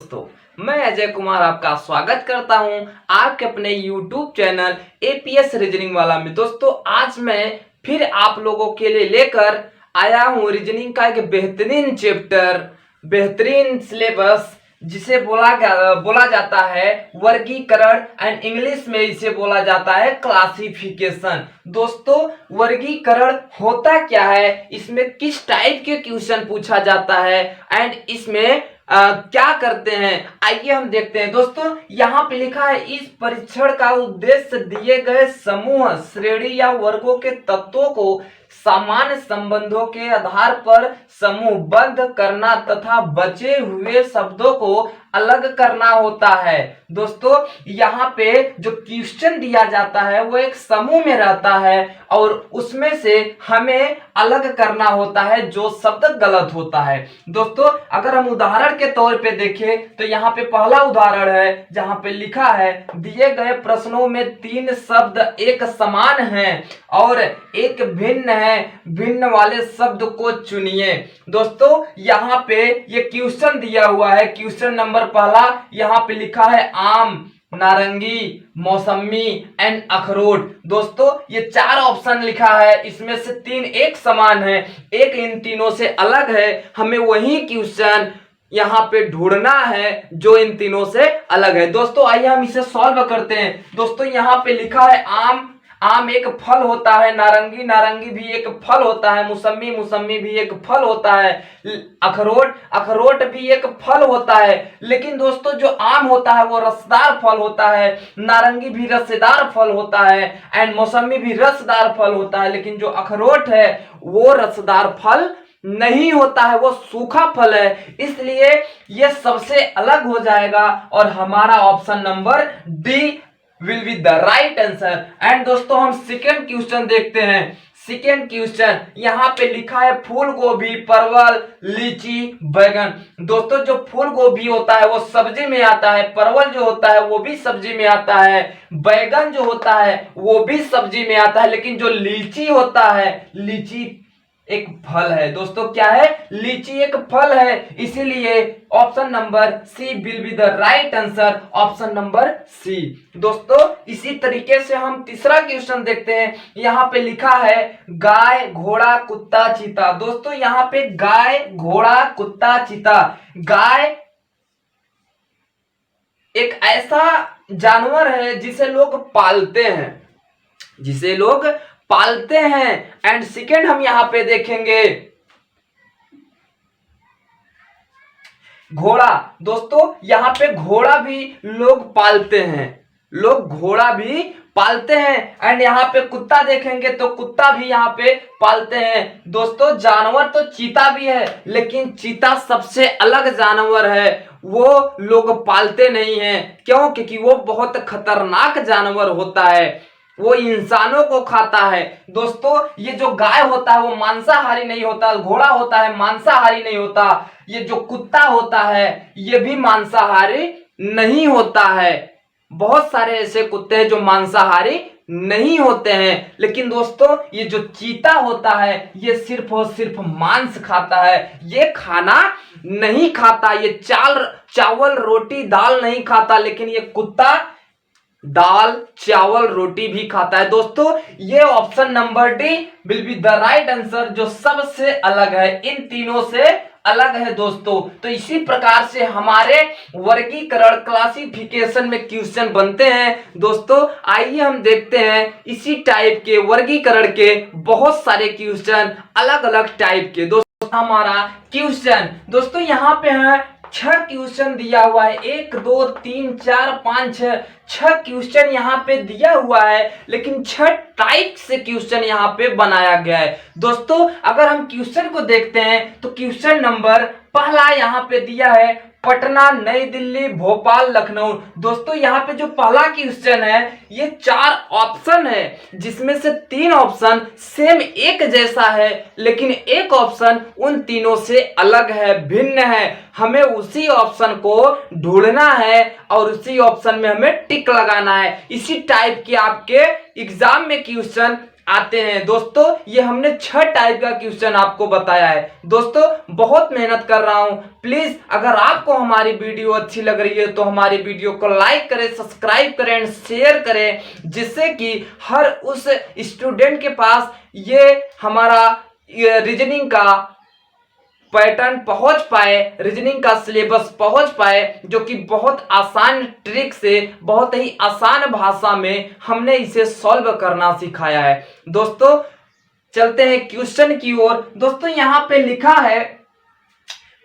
दोस्तों मैं अजय कुमार आपका स्वागत करता हूं आपके अपने YouTube चैनल एपीएस रीजनिंग वाला में। दोस्तों आज मैं फिर आप लोगों के लिए लेकर आया हूं रीजनिंग का एक बेहतरीन चैप्टर, बेहतरीन सिलेबस जिसे बोला जाता है वर्गीकरण एंड इंग्लिश में इसे बोला जाता है क्लासिफिकेशन। दोस्तों वर्गीकरण होता क्या है, इसमें किस टाइप के क्वेश्चन पूछा जाता है एंड इसमें क्या करते हैं, आइए हम देखते हैं। दोस्तों यहाँ पे लिखा है इस परीक्षण का उद्देश्य दिए गए समूह, श्रेणी या वर्गों के तत्वों को सामान्य संबंधों के आधार पर समूहबद्ध करना तथा बचे हुए शब्दों को अलग करना होता है। दोस्तों यहाँ पे जो क्वेश्चन दिया जाता है वो एक समूह में रहता है और उसमें से हमें अलग करना होता है जो शब्द गलत होता है। दोस्तों अगर हम उदाहरण के तौर पे देखें तो यहाँ पे पहला उदाहरण है जहाँ पे लिखा है दिए गए प्रश्नों में 3 शब्द एक समान हैं और एक भिन्न है, भिन्न वाले शब्द को चुनिए। दोस्तों यहाँ पे ये क्वेश्चन दिया हुआ है, क्वेश्चन नंबर पहला यहाँ पे लिखा है आम, नारंगी, मौसमी एंड अखरोट। दोस्तों ये 4 ऑप्शन लिखा है, इसमें से 3 एक समान है, एक इन तीनों से अलग है। हमें वही क्वेश्चन यहाँ पे ढूंढना है जो इन तीनों से अलग है। दोस्तों आइए हम इसे सॉल्व करते हैं। दोस्तों यहाँ पे लिखा है आम, आम एक फल होता है, नारंगी, नारंगी भी एक फल होता है, मौसमी, मौसमी भी एक फल होता है, अखरोट, अखरोट भी एक फल होता है। लेकिन दोस्तों जो आम होता है वो रसदार फल होता है, नारंगी भी रसदार फल होता है एंड मौसमी भी रसदार फल होता है। लेकिन जो अखरोट है वो रसदार फल नहीं होता है, वो सूखा फल है, इसलिए ये सबसे अलग हो जाएगा और हमारा option number D will be the right answer. And दोस्तों हम सेकेंड क्वेश्चन देखते हैं। सेकेंड क्वेश्चन यहाँ पे लिखा है फूल गोभी, परवल, लीची, बैगन। दोस्तों जो फूल गोभी होता है वो सब्जी में आता है, परवल जो होता है वो भी सब्जी में आता है, बैगन जो होता है वो भी सब्जी में आता है, लेकिन जो लीची होता है, लीची एक फल है। दोस्तों क्या है, लीची एक फल है, इसीलिए option number C will be the right answer, option number C. दोस्तों इसी तरीके से हम तीसरा क्वेश्चन देखते हैं। यहाँ पे लिखा है गाय, घोड़ा, कुत्ता, चीता। दोस्तों यहाँ पे गाय, घोड़ा, कुत्ता, चीता। गाय एक ऐसा जानवर है जिसे लोग पालते हैं, जिसे लोग पालते हैं। एंड सेकेंड हम यहां पे देखेंगे घोड़ा। दोस्तों यहां पे घोड़ा भी लोग पालते हैं, लोग घोड़ा भी पालते हैं। एंड यहाँ पे कुत्ता देखेंगे तो कुत्ता भी यहाँ पे पालते हैं। दोस्तों जानवर तो चीता भी है, लेकिन चीता सबसे अलग जानवर है, वो लोग पालते नहीं हैं। क्यों? क्योंकि वो बहुत खतरनाक जानवर होता है, वो इंसानों को खाता है। दोस्तों ये जो गाय होता है वो मांसाहारी नहीं होता, घोड़ा होता है मांसाहारी नहीं होता, ये जो कुत्ता होता है ये भी मांसाहारी नहीं होता है। बहुत सारे ऐसे कुत्ते हैं जो मांसाहारी नहीं होते हैं। लेकिन दोस्तों ये जो चीता होता है ये सिर्फ और सिर्फ मांस खाता है, ये खाना नहीं खाता, ये चावल रोटी दाल नहीं खाता, लेकिन ये कुत्ता दाल चावल रोटी भी खाता है। दोस्तों ये option number D will be the right answer, जो सबसे अलग है, इन तीनों से अलग है। दोस्तों तो इसी प्रकार से हमारे वर्गीकरण क्लासिफिकेशन में क्वेश्चन बनते हैं। दोस्तों आइए हम देखते हैं इसी टाइप के वर्गीकरण के बहुत सारे क्वेश्चन अलग अलग टाइप के। दोस्तों हमारा क्वेश्चन, दोस्तों यहाँ पे है 6 क्वेश्चन दिया हुआ है, 1 2 3 4 5 6 क्वेश्चन यहाँ पे दिया हुआ है, लेकिन 6 टाइप से क्वेश्चन यहाँ पे बनाया गया है। दोस्तों अगर हम क्वेश्चन को देखते हैं तो क्वेश्चन नंबर पहला यहाँ पे दिया है पटना, नई दिल्ली, भोपाल, लखनऊ। दोस्तों यहाँ पे जो पहला क्वेश्चन है ये 4 ऑप्शन है, जिसमें से 3 ऑप्शन सेम एक जैसा है, लेकिन एक ऑप्शन उन तीनों से अलग है, भिन्न है। हमें उसी ऑप्शन को ढूंढना है और उसी ऑप्शन में हमें टिक लगाना है। इसी टाइप के आपके एग्जाम में क्वेश्चन आते हैं। दोस्तों ये हमने 6 टाइप का क्वेश्चन आपको बताया है। दोस्तों बहुत मेहनत कर रहा हूं। प्लीज अगर आपको हमारी वीडियो अच्छी लग रही है तो हमारी वीडियो को लाइक करें, सब्सक्राइब करें एंड शेयर करें, जिससे कि हर उस स्टूडेंट के पास ये हमारा रीजनिंग का पैटर्न पहुंच पाए, रीजनिंग का सिलेबस पहुंच पाए, जो कि बहुत आसान ट्रिक से, बहुत ही आसान भाषा में हमने इसे सॉल्व करना सिखाया है। दोस्तों चलते हैं क्वेश्चन की ओर। दोस्तों यहां पे लिखा है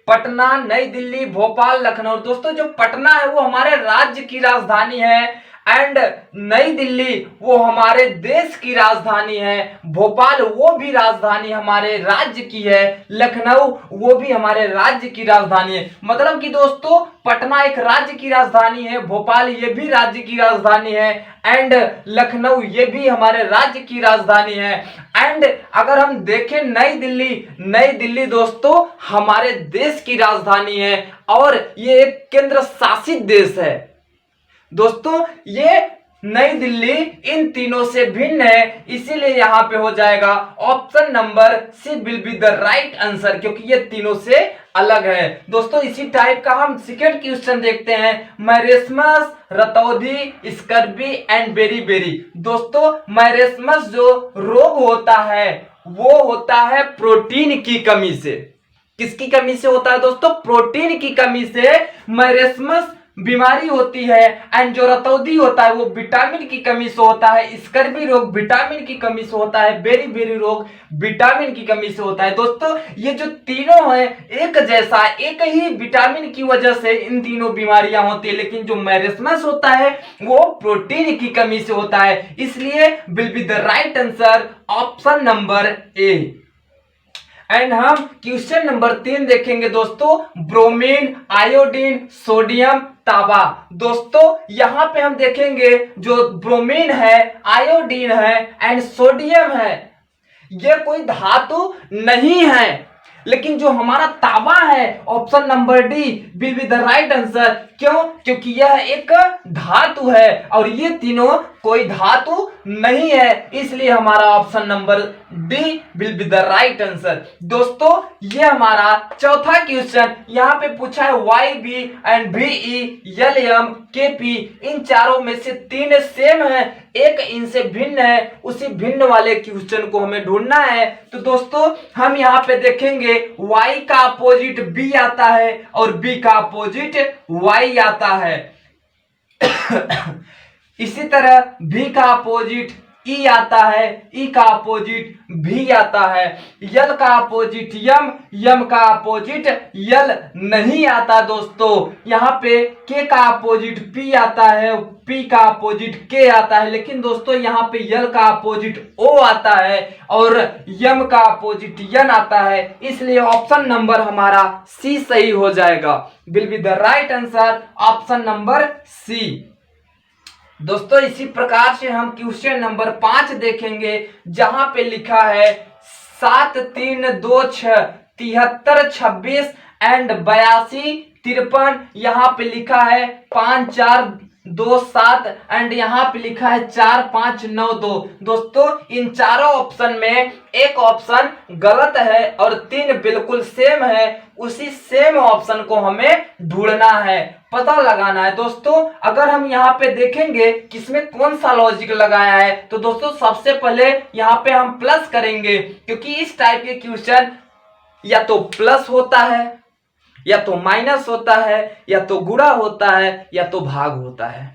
पटना, नई दिल्ली, भोपाल, लखनऊ। दोस्तों जो पटना है वो हमारे राज्य की राजधानी है एंड नई दिल्ली वो हमारे देश की राजधानी है, भोपाल वो भी राजधानी हमारे राज्य की है, लखनऊ वो भी हमारे राज्य की राजधानी है। मतलब कि दोस्तों पटना एक राज्य की राजधानी है, भोपाल ये भी राज्य की राजधानी है एंड लखनऊ ये भी हमारे राज्य की राजधानी है। एंड अगर हम देखें नई दिल्ली, नई दिल्ली दोस्तों हमारे देश की राजधानी है और ये एक केंद्र शासित देश है। दोस्तों ये नई दिल्ली इन तीनों से भिन्न है, इसीलिए यहां पे हो जाएगा option number C will be the right answer, क्योंकि ये तीनों से अलग है। दोस्तों इसी टाइप का हम सेकंड क्वेश्चन देखते हैं, मैरेस्मस, रतौंधी, स्कर्वी एंड बेरी। दोस्तों मैरेस्मस जो रोग होता है वो होता है प्रोटीन की कमी से। किसकी कमी से होता है दोस्तों? प्रोटीन की कमी से मैरेस्मस बीमारी होती है एंड जो रतौंधी होता है वो विटामिन की कमी से होता है, स्कर्वी रोग विटामिन की कमी से होता है, बेरी रोग विटामिन की कमी से होता है। दोस्तों ये जो तीनों है एक जैसा, एक ही विटामिन की वजह से इन तीनों बीमारियां होती है, लेकिन जो मैरेस्मस होता है वो प्रोटीन की कमी से होता है, इसलिए will be the right answer option number A. And हम क्वेश्चन नंबर 3 देखेंगे दोस्तों, ब्रोमीन, आयोडीन, सोडियम, तांबा। दोस्तों यहां पे हम देखेंगे जो ब्रोमीन है, आयोडीन है एंड सोडियम है, ये कोई धातु नहीं है, लेकिन जो हमारा तांबा है option number D will be the right answer. क्यों? क्योंकि यह एक धातु है और ये तीनों कोई धातु नहीं है, इसलिए हमारा option number D will be the right answer. दोस्तों ये हमारा चौथा क्वेश्चन यहाँ पे पूछा है Y B and VE, LM, KP इन चारों में से 3 सेम है, एक इनसे भिन्न है, उसी भिन्न वाले क्वेश्चन को हमें ढूंढना है। तो दोस्तों हम यहाँ पे देखेंगे Y का अपोजिट B आता है और B का अपोजिट Y आता है। इसी तरह V का अपोजिट E आता है, E का अपोजिट V आता है, L का अपोजिट M का अपोजिट L नहीं आता। दोस्तों यहाँ पे K का अपोजिट P आता है, P का अपोजिट K आता है, लेकिन दोस्तों यहाँ पे L का अपोजिट O आता है और M का अपोजिट N आता है, इसलिए ऑप्शन नंबर हमारा C सही हो जाएगा। Will be the right answer option number C। दोस्तों इसी प्रकार से हम क्वेश्चन नंबर 5 देखेंगे, जहां पे लिखा है 7, 3, 2, 6, 73, 26 एंड 82, 53। यहाँ पे लिखा है 5, 4, 2, 7 एंड यहाँ पे लिखा है 4, 5, 9, 2। दोस्तों इन चारों ऑप्शन में एक ऑप्शन गलत है और 3 बिल्कुल सेम है, उसी सेम ऑप्शन को हमें ढूंढना है, पता लगाना है। दोस्तों अगर हम यहाँ पे देखेंगे किसमें कौन सा लॉजिक लगाया है, तो दोस्तों सबसे पहले यहाँ पे हम प्लस करेंगे, क्योंकि इस टाइप के क्वेश्चन या तो प्लस होता है, या तो माइनस होता है, या तो गुणा होता है, या तो भाग होता है।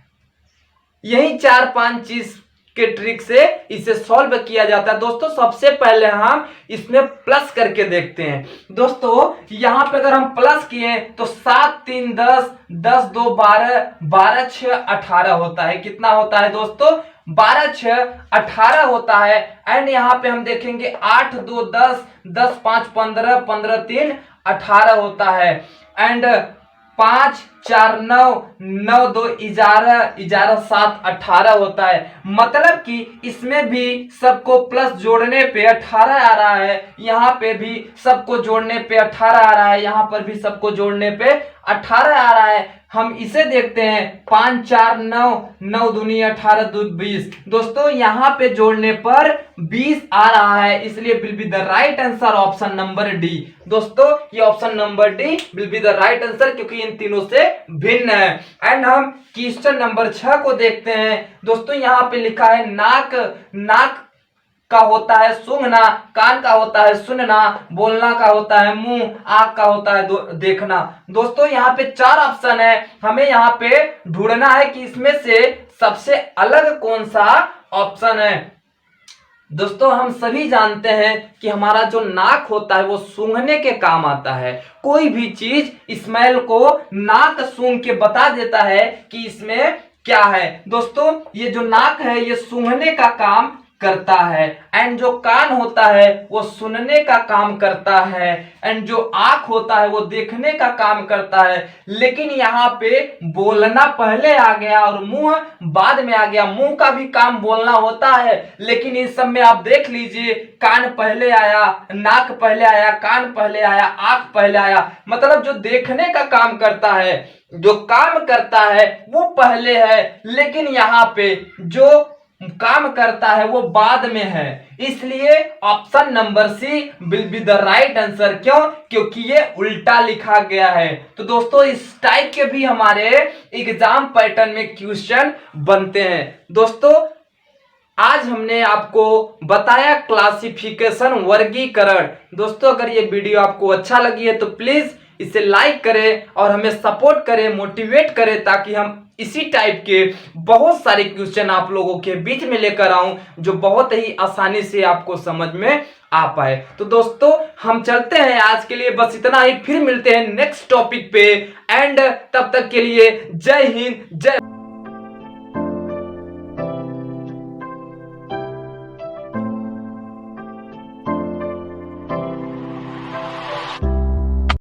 यही 4-5 चीज के ट्रिक से इसे सॉल्व किया जाता है। दोस्तों सबसे पहले हम इसमें प्लस करके देखते हैं। दोस्तों यहां पे अगर हम प्लस किए तो 7, 3, 10, 10, 2, 12, 12, 6, 18 होता है। कितना होता है दोस्तों? 12, 6, 18 होता है। एंड यहाँ पे हम देखेंगे 8, 2, 10, 10, 5, 15, 15, 3, 18 होता है। एंड 5, 4, 9, 9, 2, 11, 11, 7, 18 होता है। मतलब कि इसमें भी सबको प्लस जोड़ने पे 18 आ रहा है, यहाँ पे भी सबको जोड़ने पे 18 आ रहा है, यहाँ पर भी सबको जोड़ने पे 18 आ रहा है। हम इसे देखते हैं 5 4 9 9 दूनी 18 2 20। दोस्तों यहाँ पे जोड़ने पर 20 आ रहा है, इसलिए will be the right answer option number D. दोस्तों ये option number D will be the right answer, क्योंकि इन तीनों से भिन्न है। एंड हम क्वेश्चन नंबर 6 को देखते हैं। दोस्तों यहाँ पे लिखा है नाक, नाक का होता है सूंघना, कान का होता है सुनना, बोलना का होता है मुंह, आंख का होता है देखना। दोस्तों यहाँ पे 4 ऑप्शन है, हमें यहाँ पे ढूंढना है कि इसमें से सबसे अलग कौन सा ऑप्शन है। दोस्तों हम सभी जानते हैं कि हमारा जो नाक होता है वो सूंघने के काम आता है। कोई भी चीज स्मेल को नाक सूंघ के बता देता है कि इसमें क्या है। दोस्तों ये जो नाक है ये सूंघने का काम करता है, एंड जो कान होता है वो सुनने का काम करता है, एंड जो आंख होता है वो देखने का काम करता है। लेकिन यहाँ पे बोलना पहले आ गया और मुंह बाद में आ गया। मुंह का भी काम बोलना होता है, लेकिन इस सब में आप देख लीजिए कान पहले आया, नाक पहले आया, कान पहले आया, आंख पहले आया। मतलब जो देखने का काम करता है, जो काम करता है वो पहले है, लेकिन यहाँ पे जो काम करता है वो बाद में है। इसलिए option number C will be the right answer. क्यों? क्योंकि ये उल्टा लिखा गया है। तो दोस्तों इस टाइप के भी हमारे एग्जाम पैटर्न में क्वेश्चन बनते हैं। दोस्तों आज हमने आपको बताया क्लासिफिकेशन, वर्गीकरण। दोस्तों अगर ये वीडियो आपको अच्छा लगी है तो प्लीज इसे लाइक करें और हमें सपोर्ट करें, मोटिवेट करें, ताकि हम इसी टाइप के बहुत सारे क्वेश्चन आप लोगों के बीच में लेकर आऊं जो बहुत ही आसानी से आपको समझ में आ पाए। तो दोस्तों हम चलते हैं, आज के लिए बस इतना ही। फिर मिलते हैं नेक्स्ट टॉपिक पे, एंड तब तक के लिए जय हिंद, जय